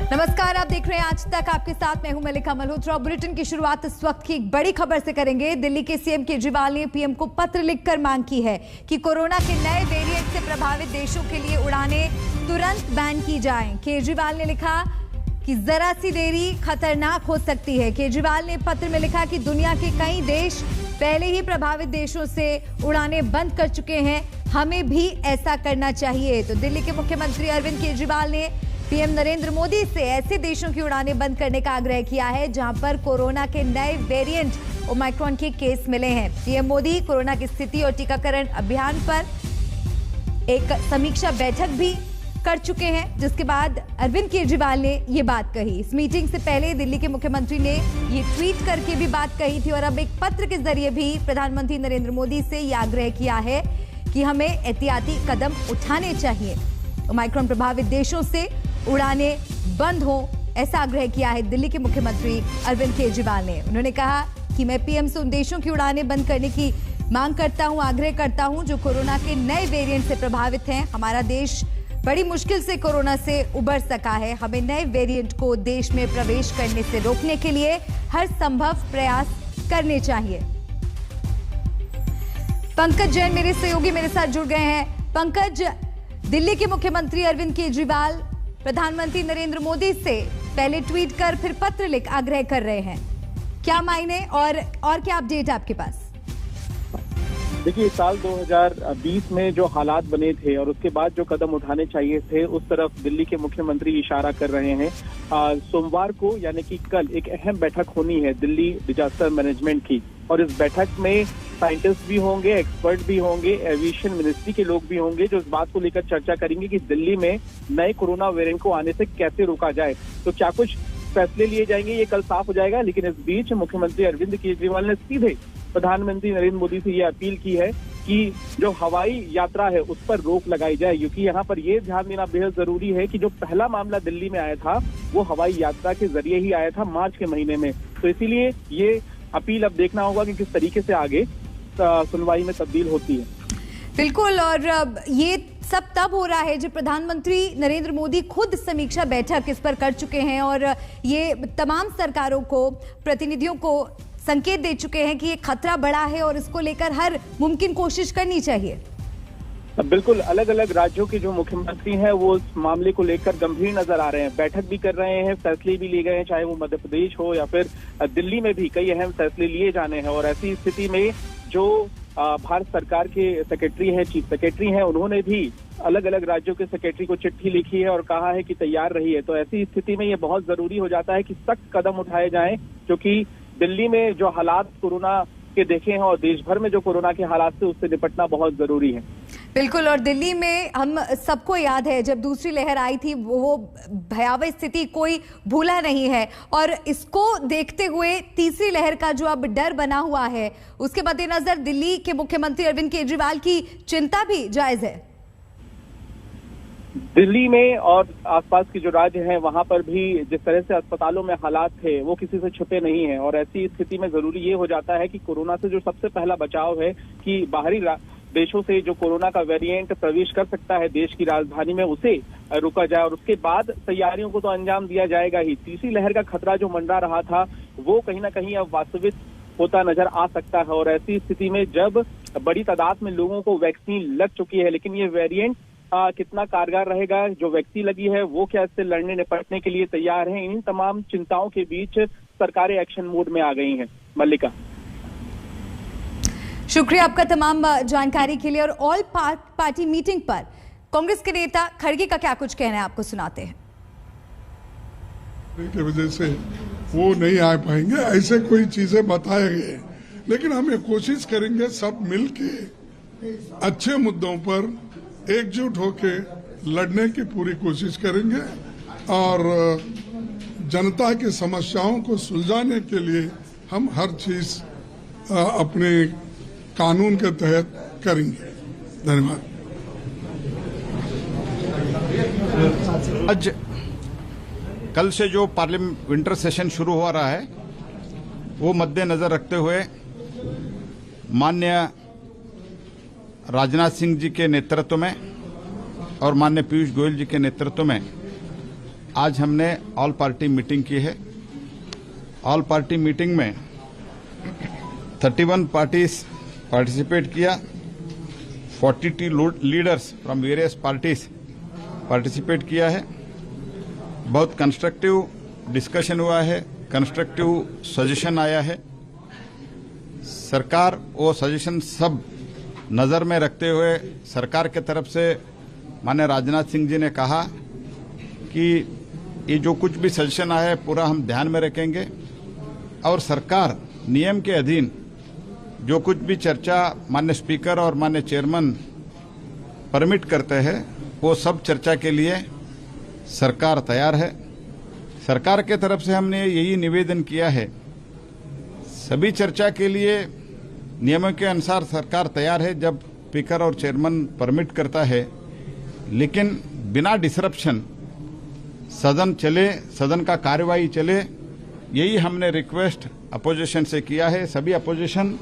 नमस्कार, आप देख रहे हैं आज तक। आपके साथ मैं हूं मलिका मल्होत्रा। बुलेटिन की शुरुआत इस वक्त की एक बड़ी खबर से करेंगे। दिल्ली के सीएम केजरीवाल ने पीएम को पत्र लिखकर मांग की है कि कोरोना के नए वेरिएंट से प्रभावित देशों के लिए उड़ानें तुरंत बैन की जाएं। केजरीवाल ने लिखा कि जरा सी देरी खतरनाक हो सकती है। केजरीवाल ने पत्र में लिखा कि दुनिया के कई देश पहले ही प्रभावित देशों से उड़ानें बंद कर चुके हैं, हमें भी ऐसा करना चाहिए। तो दिल्ली के मुख्यमंत्री अरविंद केजरीवाल ने पीएम नरेंद्र मोदी से ऐसे देशों की उड़ानें बंद करने का आग्रह किया है जहां पर कोरोना के नए वेरिएंट ओमाइक्रॉन के केस मिले हैं। पीएम मोदी कोरोना की स्थिति और टीकाकरण अभियान पर एक समीक्षा बैठक भी कर चुके हैं, जिसके बाद अरविंद केजरीवाल ने ये बात कही। इस मीटिंग से पहले दिल्ली के मुख्यमंत्री ने ये ट्वीट करके भी बात कही थी और अब एक पत्र के जरिए भी प्रधानमंत्री नरेंद्र मोदी से ये आग्रह किया है कि हमें एहतियाती कदम उठाने चाहिए। ओमाइक्रॉन प्रभावित देशों से उड़ानें बंद हो, ऐसा आग्रह किया है दिल्ली के मुख्यमंत्री अरविंद केजरीवाल ने। उन्होंने कहा कि मैं पीएम से उन देशों की उड़ानें बंद करने की मांग करता हूं, आग्रह करता हूं जो कोरोना के नए वेरिएंट से प्रभावित हैं। हमारा देश बड़ी मुश्किल से कोरोना से उबर सका है। हमें नए वेरिएंट को देश में प्रवेश करने से रोकने के लिए हर संभव प्रयास करने चाहिए। पंकज जैन मेरे सहयोगी मेरे साथ जुड़ गए हैं। पंकज, दिल्ली के मुख्यमंत्री अरविंद केजरीवाल प्रधानमंत्री नरेंद्र मोदी से पहले ट्वीट कर फिर पत्र लिख आग्रह कर रहे हैं, क्या मायने और क्या अपडेट आपके पास? देखिए, साल 2020 में जो हालात बने थे और उसके बाद जो कदम उठाने चाहिए थे उस तरफ दिल्ली के मुख्यमंत्री इशारा कर रहे हैं। सोमवार को यानी कि कल एक अहम बैठक होनी है दिल्ली डिजास्टर मैनेजमेंट की, और इस बैठक में साइंटिस्ट भी होंगे, एक्सपर्ट भी होंगे, एविएशन मिनिस्ट्री के लोग भी होंगे जो इस बात को लेकर चर्चा करेंगे कि दिल्ली में नए कोरोना वेरिएंट को आने से कैसे रोका जाए। तो क्या कुछ फैसले लिए जाएंगे, ये कल साफ हो जाएगा। लेकिन इस बीच मुख्यमंत्री अरविंद केजरीवाल ने सीधे प्रधानमंत्री नरेंद्र मोदी से ये अपील की है कि जो हवाई यात्रा है उस पर रोक लगाई जाए, क्योंकि यहाँ पर ये ध्यान देना बेहद जरूरी है कि जो पहला मामला दिल्ली में आया था वो हवाई यात्रा के जरिए ही आया था मार्च के महीने में। तो इसीलिए ये अपील अब देखना होगा कि किस तरीके से आगे सुनवाई में तब्दील होती है। बिल्कुल, और ये सब तब हो रहा है जब प्रधानमंत्री नरेंद्र मोदी खुद समीक्षा बैठक इस पर कर चुके हैं और ये तमाम सरकारों को, प्रतिनिधियों को संकेत दे चुके हैं कि ये खतरा बड़ा है और इसको लेकर हर मुमकिन कोशिश करनी चाहिए। बिल्कुल, अलग अलग राज्यों के जो मुख्यमंत्री हैं वो इस मामले को लेकर गंभीर नजर आ रहे हैं, बैठक भी कर रहे हैं, फैसले भी लिए गए हैं, चाहे वो मध्य प्रदेश हो या फिर दिल्ली में भी कई अहम फैसले लिए जाने हैं। और ऐसी स्थिति में जो भारत सरकार के सेक्रेटरी हैं, चीफ सेक्रेटरी हैं, उन्होंने भी अलग अलग राज्यों के सेक्रेटरी को चिट्ठी लिखी है और कहा है कि तैयार रहिए। तो ऐसी स्थिति में ये बहुत जरूरी हो जाता है कि सख्त कदम उठाए जाएं, क्योंकि दिल्ली में जो हालात कोरोना के देखे हैं और देश भर में जो कोरोना के हालात से उससे निपटना बहुत जरूरी है। बिल्कुल, और दिल्ली में हम सबको याद है जब दूसरी लहर आई थी वो भयावह स्थिति कोई भूला नहीं है, और इसको देखते हुए तीसरी लहर का जो अब डर बना हुआ है उसके मद्देनजर दिल्ली के मुख्यमंत्री अरविंद केजरीवाल की चिंता भी जायज है। दिल्ली में और आसपास के जो राज्य हैं वहां पर भी जिस तरह से अस्पतालों में हालात थे वो किसी से छुपे नहीं हैं, और ऐसी स्थिति में जरूरी ये हो जाता है कि कोरोना से जो सबसे पहला बचाव है कि बाहरी देशों से जो कोरोना का वेरिएंट प्रवेश कर सकता है देश की राजधानी में उसे रोका जाए, और उसके बाद तैयारियों को तो अंजाम दिया जाएगा ही। तीसरी लहर का खतरा जो मंडरा रहा था वो कहीं ना कहीं अब वास्तविक होता नजर आ सकता है। और ऐसी स्थिति में जब बड़ी तादाद में लोगों को वैक्सीन लग चुकी है, लेकिन ये वेरिएंट कितना कारगर रहेगा, जो वैक्सीन लगी है वो क्या इससे लड़ने निपटने के लिए तैयार है, इन तमाम चिंताओं के बीच सरकारें एक्शन मोड में आ गई हैं। मल्लिका, शुक्रिया आपका तमाम जानकारी के लिए। और ऑल पार्टी मीटिंग पर कांग्रेस के नेता खड़गे का क्या कुछ कहना है, आपको सुनाते हैं। की वजह से वो नहीं आ पाएंगे, ऐसे कोई चीजें बताए गए, लेकिन हम ये कोशिश करेंगे सब मिलके अच्छे मुद्दों पर एकजुट होके लड़ने की पूरी कोशिश करेंगे और जनता की समस्याओं को सुलझाने के लिए हम हर चीज अपने कानून के तहत करेंगे। धन्यवाद। आज कल से जो पार्लियामेंट विंटर सेशन शुरू हो रहा है वो मद्देनजर रखते हुए माननीय राजनाथ सिंह जी के नेतृत्व में और माननीय पीयूष गोयल जी के नेतृत्व में आज हमने ऑल पार्टी मीटिंग की है। ऑल पार्टी मीटिंग में 31 पार्टीज पार्टिसिपेट किया। 42 leaders from various parties participate किया है। बहुत कंस्ट्रक्टिव डिस्कशन हुआ है, कंस्ट्रक्टिव सजेशन आया है। सरकार वो सजेशन सब नज़र में रखते हुए सरकार के तरफ से माननीय राजनाथ सिंह जी ने कहा कि ये जो कुछ भी सजेशन आया है पूरा हम ध्यान में रखेंगे और सरकार नियम के अधीन जो कुछ भी चर्चा माननीय स्पीकर और माननीय चेयरमैन परमिट करते हैं वो सब चर्चा के लिए सरकार तैयार है। सरकार के तरफ से हमने यही निवेदन किया है, सभी चर्चा के लिए नियमों के अनुसार सरकार तैयार है जब स्पीकर और चेयरमैन परमिट करता है, लेकिन बिना डिसरप्शन सदन चले, सदन का कार्यवाही चले, यही हमने रिक्वेस्ट अपोजिशन से किया है। सभी अपोजिशन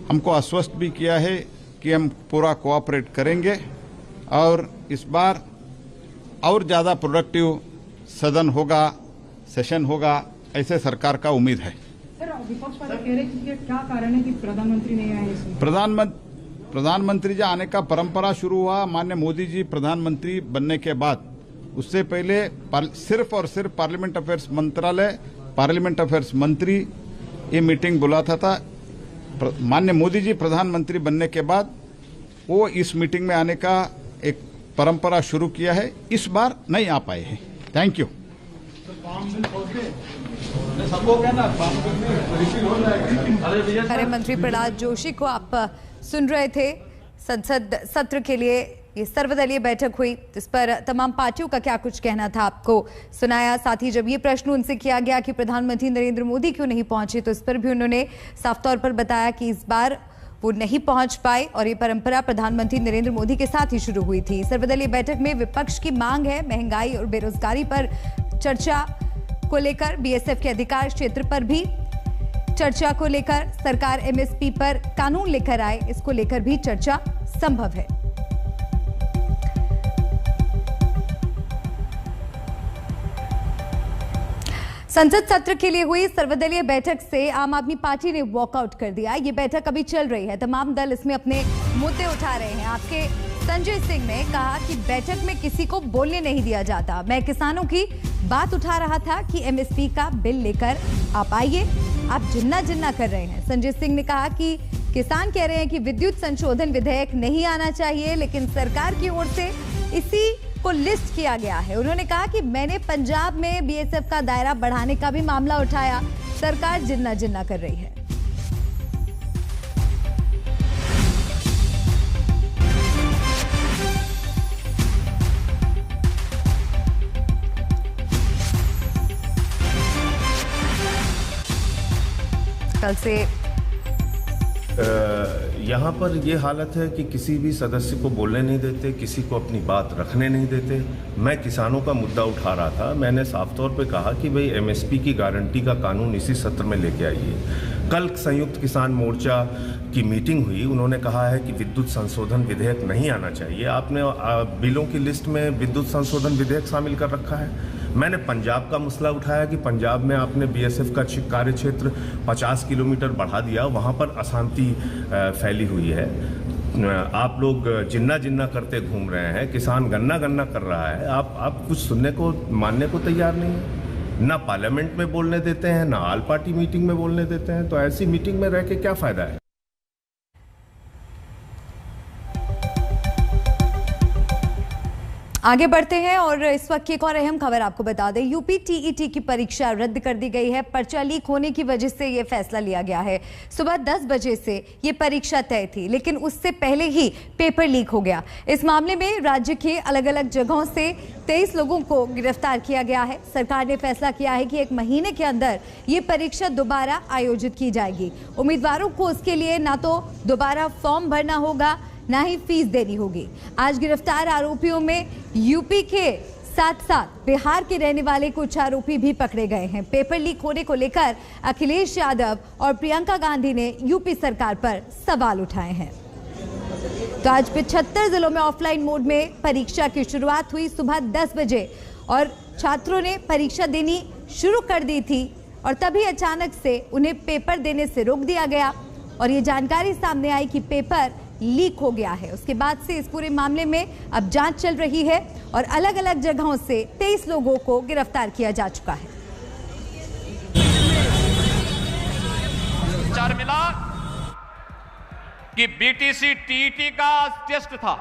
हमको आश्वस्त भी किया है कि हम पूरा कोऑपरेट करेंगे और इस बार और ज़्यादा प्रोडक्टिव सदन होगा, सेशन होगा, ऐसे सरकार का उम्मीद है। सर, विपक्ष वाले कह रहे हैं कि क्या कारण है कि प्रधानमंत्री नहीं आए इसमें? प्रधानमंत्री जी आने का परंपरा शुरू हुआ माननीय मोदी जी प्रधानमंत्री बनने के बाद। उससे पहले सिर्फ और सिर्फ पार्लियामेंट अफेयर्स मंत्रालय, पार्लियामेंट अफेयर्स मंत्री ये मीटिंग बुलाता था। माननीय मोदी जी प्रधानमंत्री बनने के बाद वो इस मीटिंग में आने का एक परंपरा शुरू किया है। इस बार नहीं आ पाए हैं। Thank you. गृह मंत्री प्रहलाद जोशी को आप सुन रहे थे। संसद सत्र के लिए ये सर्वदलीय बैठक हुई, इस पर तमाम पार्टियों का क्या कुछ कहना था आपको सुनाया। साथ ही जब ये प्रश्न उनसे किया गया कि प्रधानमंत्री नरेंद्र मोदी क्यों नहीं पहुंचे, तो इस पर भी उन्होंने साफ तौर पर बताया कि इस बार वो नहीं पहुंच पाए और ये परंपरा प्रधानमंत्री नरेंद्र मोदी के साथ ही शुरू हुई थी। सर्वदलीय बैठक में विपक्ष की मांग है महंगाई और बेरोजगारी पर चर्चा को लेकर, बीएसएफ के अधिकार क्षेत्र पर भी चर्चा को लेकर, सरकार एमएसपी पर कानून लेकर आए, इसको लेकर भी चर्चा संभव है। संसद सत्र के लिए हुई सर्वदलीय बैठक से आम आदमी पार्टी ने वॉकआउट कर दिया। ये बैठक अभी चल रही है, तमाम दल इसमें अपने मुद्दे उठा रहे हैं। आपके संजय सिंह ने कहा कि बैठक में किसी को बोलने नहीं दिया जाता। मैं किसानों की बात उठा रहा था कि एमएसपी का बिल लेकर आप आइए, आप जिन्ना जिन्ना कर रहे हैं। संजय सिंह ने कहा कि किसान कह रहे हैं कि विद्युत संशोधन विधेयक नहीं आना चाहिए, लेकिन सरकार की ओर से इसी को लिस्ट किया गया है। उन्होंने कहा कि मैंने पंजाब में बीएसएफ का दायरा बढ़ाने का भी मामला उठाया, सरकार जिन्ना जिन्ना कर रही है। कल से यहाँ पर ये हालत है कि किसी भी सदस्य को बोलने नहीं देते, किसी को अपनी बात रखने नहीं देते। मैं किसानों का मुद्दा उठा रहा था, मैंने साफ तौर पे कहा कि भाई एमएसपी की गारंटी का कानून इसी सत्र में लेके आइए। कल संयुक्त किसान मोर्चा की मीटिंग हुई, उन्होंने कहा है कि विद्युत संशोधन विधेयक नहीं आना चाहिए। आपने बिलों की लिस्ट में विद्युत संशोधन विधेयक शामिल कर रखा है। मैंने पंजाब का मसला उठाया कि पंजाब में आपने बीएसएफ का कार्य क्षेत्र 50 किलोमीटर बढ़ा दिया, वहाँ पर अशांति फैली हुई है। आप लोग जिन्ना जिन्ना करते घूम रहे हैं, किसान गन्ना गन्ना कर रहा है, आप कुछ सुनने को मानने को तैयार नहीं है। ना पार्लियामेंट में बोलने देते हैं, ना ऑल पार्टी मीटिंग में बोलने देते हैं। तो ऐसी मीटिंग में रह के क्या फायदा है। आगे बढ़ते हैं और इस वक्त की एक और अहम खबर आपको बता दें। यूपी टीईटी की परीक्षा रद्द कर दी गई है। पर्चा लीक होने की वजह से यह फैसला लिया गया है। सुबह 10 बजे से ये परीक्षा तय थी, लेकिन उससे पहले ही पेपर लीक हो गया। इस मामले में राज्य के अलग अलग जगहों से 23 लोगों को गिरफ्तार किया गया है। सरकार ने फैसला किया है कि 1 महीने के अंदर ये परीक्षा दोबारा आयोजित की जाएगी। उम्मीदवारों को उसके लिए ना तो दोबारा फॉर्म भरना होगा, ना ही फीस देनी होगी। आज गिरफ्तार आरोपियों में यूपी के साथ साथ बिहार के रहने वाले कुछ आरोपी भी पकड़े गए हैं। पेपर लीक होने को लेकर अखिलेश यादव और प्रियंका गांधी ने यूपी सरकार पर सवाल उठाए हैं। तो आज 75 जिलों में ऑफलाइन मोड में परीक्षा की शुरुआत हुई सुबह 10 बजे और छात्रों ने परीक्षा देनी शुरू कर दी थी और तभी अचानक से उन्हें पेपर देने से रोक दिया गया और ये जानकारी सामने आई कि पेपर लीक हो गया है। उसके बाद से इस पूरे मामले में अब जांच चल रही है और अलग अलग जगहों से 23 लोगों को गिरफ्तार किया जा चुका है। समाचार मिला कि बीटीसी टीईटी का टेस्ट था,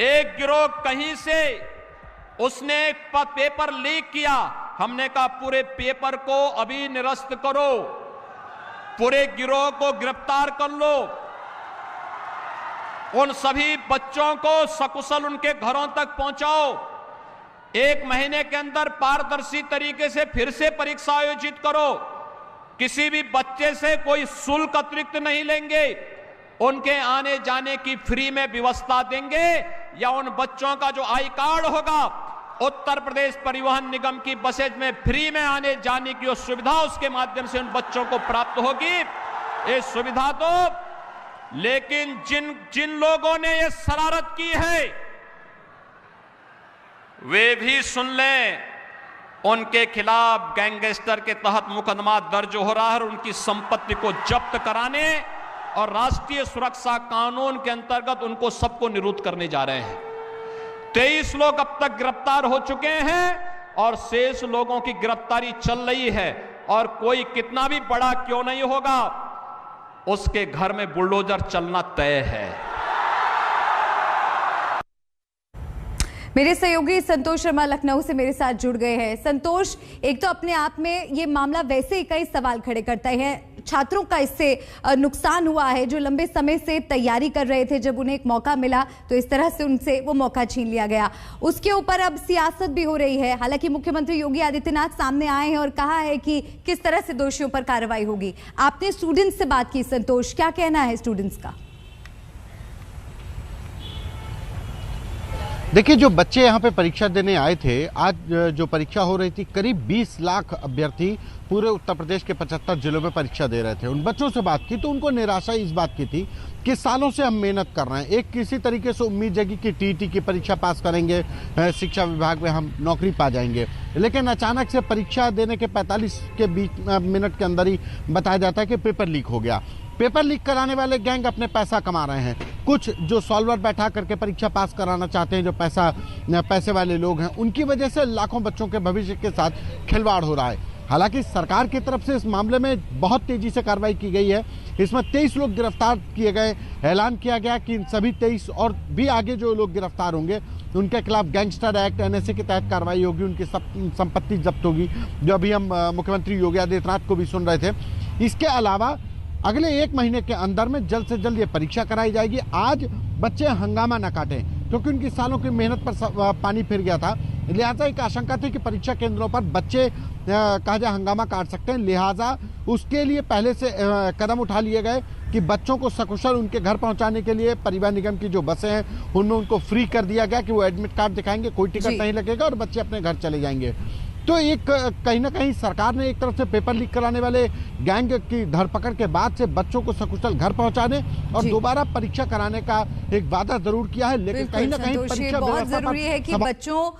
एक गिरोह कहीं से उसने पेपर लीक किया। हमने कहा पूरे पेपर को अभी निरस्त करो, पूरे गिरोह को गिरफ्तार कर लो, उन सभी बच्चों को सकुशल उनके घरों तक पहुंचाओ। 1 महीने के अंदर पारदर्शी तरीके से फिर से परीक्षा आयोजित करो। किसी भी बच्चे से कोई शुल्क अतिरिक्त नहीं लेंगे, उनके आने जाने की फ्री में व्यवस्था देंगे या उन बच्चों का जो आई कार्ड होगा उत्तर प्रदेश परिवहन निगम की बसेज में फ्री में आने जाने की सुविधा उसके माध्यम से उन बच्चों को प्राप्त होगी। ये सुविधा तो, लेकिन जिन लोगों ने ये शरारत की है वे भी सुन लें, उनके खिलाफ गैंगस्टर के तहत मुकदमा दर्ज हो रहा है और उनकी संपत्ति को जब्त कराने और राष्ट्रीय सुरक्षा कानून के अंतर्गत उनको सबको निरुद्ध करने जा रहे हैं। 23 लोग अब तक गिरफ्तार हो चुके हैं और शेष लोगों की गिरफ्तारी चल रही है और कोई कितना भी बड़ा क्यों नहीं होगा, उसके घर में बुलडोजर चलना तय है। मेरे सहयोगी संतोष शर्मा लखनऊ से मेरे साथ जुड़ गए हैं। संतोष, एक तो अपने आप में ये मामला वैसे ही कई सवाल खड़े करता है। छात्रों का इससे नुकसान हुआ है जो लंबे समय से तैयारी कर रहे थे, जब उन्हें एक मौका मिला तो इस तरह से उनसे वो मौका छीन लिया गया। उसके ऊपर अब सियासत भी हो रही है। हालांकि मुख्यमंत्री योगी आदित्यनाथ सामने आए हैं और कहा है कि किस तरह से दोषियों पर कार्रवाई होगी। आपने स्टूडेंट्स से बात की, संतोष, क्या कहना है स्टूडेंट्स का? देखिए, जो बच्चे यहाँ पे परीक्षा देने आए थे, आज जो परीक्षा हो रही थी, करीब 20 लाख अभ्यर्थी पूरे उत्तर प्रदेश के 75 जिलों में परीक्षा दे रहे थे। उन बच्चों से बात की तो उनको निराशा इस बात की थी कि सालों से हम मेहनत कर रहे हैं, एक किसी तरीके से उम्मीद जगी कि टीईटी की परीक्षा पास करेंगे, शिक्षा विभाग में हम नौकरी पा जाएंगे, लेकिन अचानक से परीक्षा देने के 45 मिनट के अंदर ही बताया जाता है कि पेपर लीक हो गया। पेपर लीक कराने वाले गैंग अपने पैसा कमा रहे हैं। कुछ जो सॉल्वर बैठा करके परीक्षा पास कराना चाहते हैं, जो पैसे वाले लोग हैं, उनकी वजह से लाखों बच्चों के भविष्य के साथ खिलवाड़ हो रहा है। हालांकि सरकार की तरफ से इस मामले में बहुत तेजी से कार्रवाई की गई है। इसमें 23 लोग गिरफ्तार किए गए। ऐलान किया गया कि इन सभी 23 और भी आगे जो लोग गिरफ्तार होंगे उनके खिलाफ गैंगस्टर एक्ट एनएसए के तहत कार्रवाई होगी, उनकी संपत्ति जब्त होगी, जो अभी हम मुख्यमंत्री योगी आदित्यनाथ को भी सुन रहे थे। इसके अलावा अगले 1 महीने के अंदर में जल्द से जल्द ये परीक्षा कराई जाएगी। आज बच्चे हंगामा न काटें क्योंकि उनकी सालों की मेहनत पर पानी फिर गया था, लिहाजा एक आशंका थी कि परीक्षा केंद्रों पर बच्चे कहा जाए हंगामा काट सकते हैं। लिहाजा उसके लिए पहले से कदम उठा लिए गए कि बच्चों को सकुशल उनके घर पहुंचाने के लिए परिवहन निगम की जो बसें हैं उनमें उनको फ्री कर दिया गया कि वो एडमिट कार्ड दिखाएंगे, कोई टिकट नहीं लगेगा और बच्चे अपने घर चले जाएंगे। तो एक कहीं ना कहीं सरकार ने एक तरफ से पेपर लीक कराने वाले गैंग की धरपकड़ के बाद से बच्चों को सकुशल घर पहुंचाने और दोबारा परीक्षा कराने का एक वादा जरूर किया है, लेकिन कहीं ना कहीं परीक्षा बहुत जरूरी है कि बच्चों